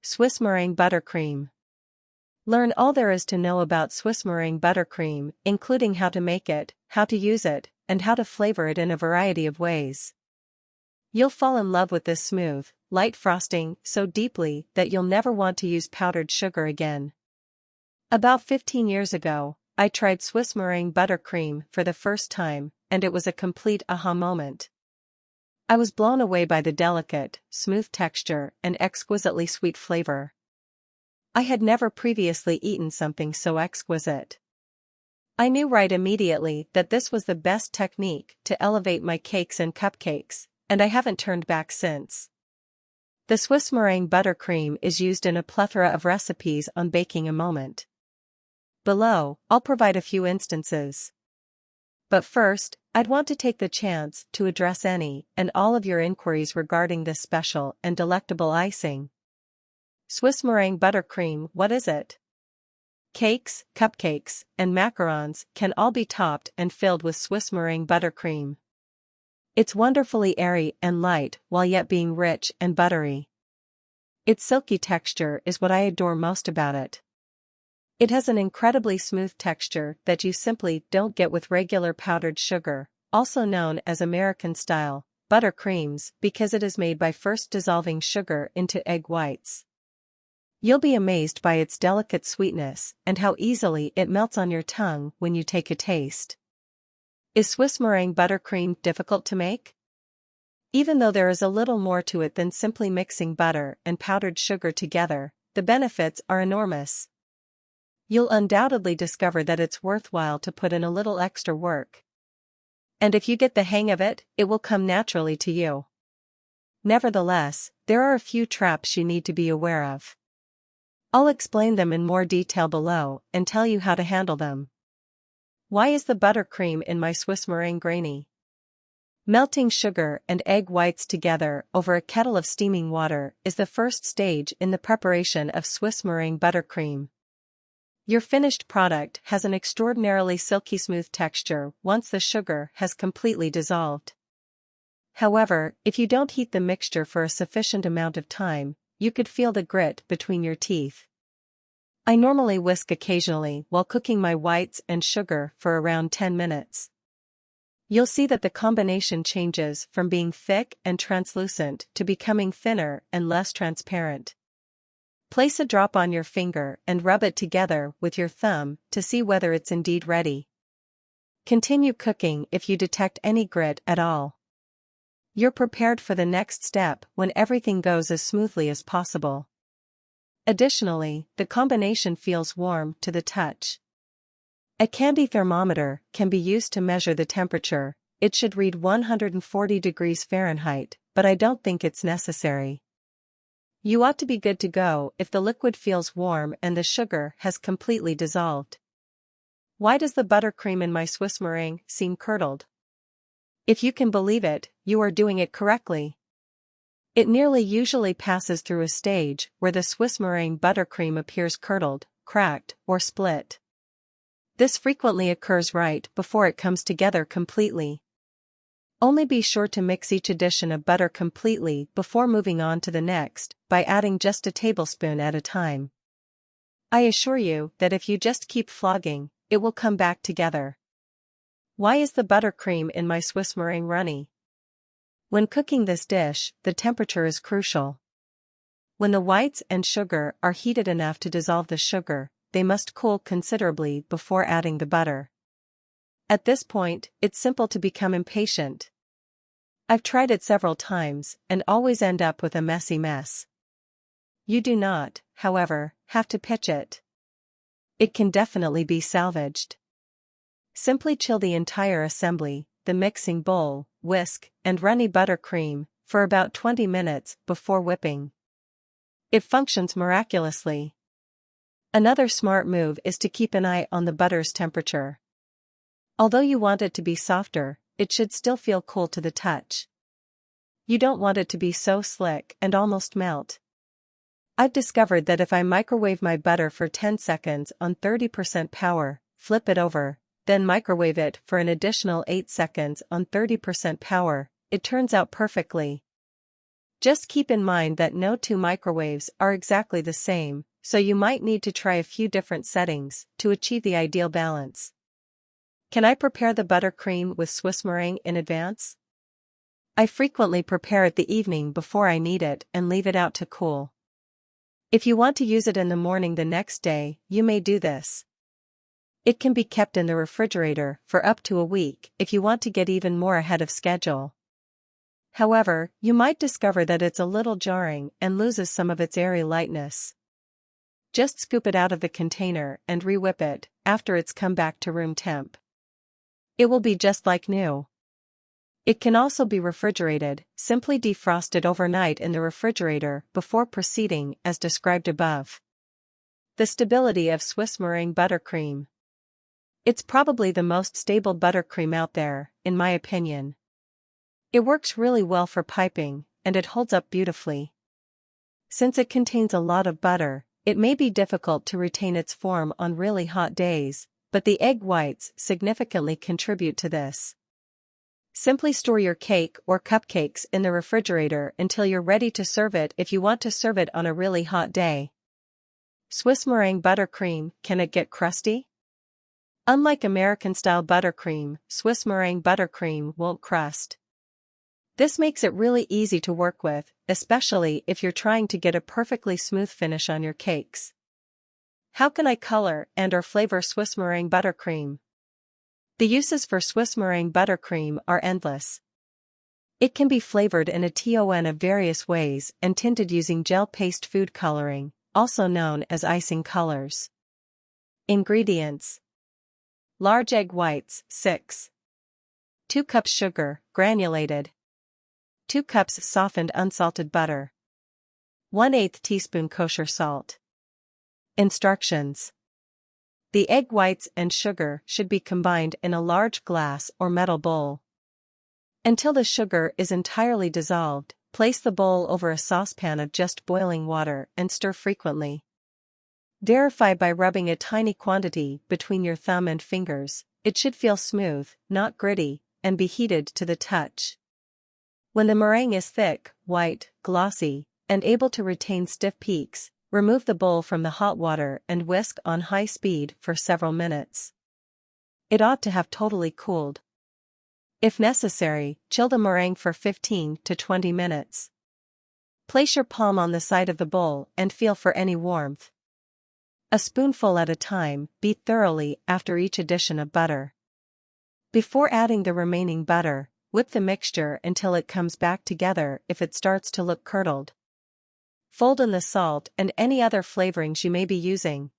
Swiss Meringue Buttercream. Learn all there is to know about Swiss Meringue Buttercream, including how to make it, how to use it, and how to flavor it in a variety of ways. You'll fall in love with this smooth, light frosting so deeply that you'll never want to use powdered sugar again. About 15 years ago, I tried Swiss Meringue Buttercream for the first time, and it was a complete aha moment. I was blown away by the delicate, smooth texture and exquisitely sweet flavor. I had never previously eaten something so exquisite. I knew right immediately that this was the best technique to elevate my cakes and cupcakes, and I haven't turned back since. The Swiss Meringue Buttercream is used in a plethora of recipes on Baking a Moment. Below, I'll provide a few instances. But first, I'd want to take the chance to address any and all of your inquiries regarding this special and delectable icing. Swiss Meringue Buttercream, what is it? Cakes, cupcakes, and macarons can all be topped and filled with Swiss Meringue Buttercream. It's wonderfully airy and light while yet being rich and buttery. Its silky texture is what I adore most about it. It has an incredibly smooth texture that you simply don't get with regular powdered sugar, also known as American-style buttercreams, because it is made by first dissolving sugar into egg whites. You'll be amazed by its delicate sweetness and how easily it melts on your tongue when you take a taste. Is Swiss Meringue Buttercream difficult to make? Even though there is a little more to it than simply mixing butter and powdered sugar together, the benefits are enormous. You'll undoubtedly discover that it's worthwhile to put in a little extra work. And if you get the hang of it, it will come naturally to you. Nevertheless, there are a few traps you need to be aware of. I'll explain them in more detail below and tell you how to handle them. Why is the buttercream in my Swiss meringue grainy? Melting sugar and egg whites together over a kettle of steaming water is the first stage in the preparation of Swiss meringue buttercream. Your finished product has an extraordinarily silky smooth texture once the sugar has completely dissolved. However, if you don't heat the mixture for a sufficient amount of time, you could feel the grit between your teeth. I normally whisk occasionally while cooking my whites and sugar for around 10 minutes. You'll see that the combination changes from being thick and translucent to becoming thinner and less transparent. Place a drop on your finger and rub it together with your thumb to see whether it's indeed ready. Continue cooking if you detect any grit at all. You're prepared for the next step when everything goes as smoothly as possible. Additionally, the combination feels warm to the touch. A candy thermometer can be used to measure the temperature. It should read 140 degrees Fahrenheit, but I don't think it's necessary. You ought to be good to go if the liquid feels warm and the sugar has completely dissolved. Why does the buttercream in my Swiss meringue seem curdled? If you can believe it, you are doing it correctly. It nearly usually passes through a stage where the Swiss meringue buttercream appears curdled, cracked, or split. This frequently occurs right before it comes together completely. Only be sure to mix each addition of butter completely before moving on to the next, by adding just a tablespoon at a time. I assure you that if you just keep flogging, it will come back together. Why is the buttercream in my Swiss meringue runny? When cooking this dish, the temperature is crucial. When the whites and sugar are heated enough to dissolve the sugar, they must cool considerably before adding the butter. At this point, it's simple to become impatient. I've tried it several times and always end up with a messy mess. You do not, however, have to pitch it. It can definitely be salvaged. Simply chill the entire assembly, the mixing bowl, whisk, and runny buttercream, for about 20 minutes before whipping. It functions miraculously. Another smart move is to keep an eye on the butter's temperature. Although you want it to be softer, it should still feel cool to the touch. You don't want it to be so slick and almost melt. I've discovered that if I microwave my butter for 10 seconds on 30% power, flip it over, then microwave it for an additional 8 seconds on 30% power, it turns out perfectly. Just keep in mind that no two microwaves are exactly the same, so you might need to try a few different settings to achieve the ideal balance. Can I prepare the buttercream with Swiss meringue in advance? I frequently prepare it the evening before I need it and leave it out to cool. If you want to use it in the morning the next day, you may do this. It can be kept in the refrigerator for up to a week if you want to get even more ahead of schedule. However, you might discover that it's a little jarring and loses some of its airy lightness. Just scoop it out of the container and re-whip it after it's come back to room temp. It will be just like new. It can also be refrigerated. Simply defrost it overnight in the refrigerator before proceeding as described above. The stability of Swiss meringue buttercream. It's probably the most stable buttercream out there, in my opinion. It works really well for piping, and it holds up beautifully. Since it contains a lot of butter, it may be difficult to retain its form on really hot days, but the egg whites significantly contribute to this. Simply store your cake or cupcakes in the refrigerator until you're ready to serve it if you want to serve it on a really hot day. Swiss meringue buttercream, can it get crusty? Unlike American-style buttercream, Swiss meringue buttercream won't crust. This makes it really easy to work with, especially if you're trying to get a perfectly smooth finish on your cakes. How can I color and/or flavor Swiss meringue buttercream? The uses for Swiss meringue buttercream are endless. It can be flavored in a ton of various ways and tinted using gel paste food coloring, also known as icing colors. Ingredients: large egg whites, 6. 2 cups sugar, granulated. 2 cups softened unsalted butter. 1/8 teaspoon kosher salt. Instructions: the egg whites and sugar should be combined in a large glass or metal bowl. Until the sugar is entirely dissolved, place the bowl over a saucepan of just boiling water and stir frequently. Verify by rubbing a tiny quantity between your thumb and fingers. It should feel smooth, not gritty, and be heated to the touch. When the meringue is thick, white, glossy, and able to retain stiff peaks, remove the bowl from the hot water and whisk on high speed for several minutes. It ought to have totally cooled. If necessary, chill the meringue for 15 to 20 minutes. Place your palm on the side of the bowl and feel for any warmth. A spoonful at a time, beat thoroughly after each addition of butter. Before adding the remaining butter, whip the mixture until it comes back together. If it starts to look curdled, fold in the salt and any other flavorings you may be using.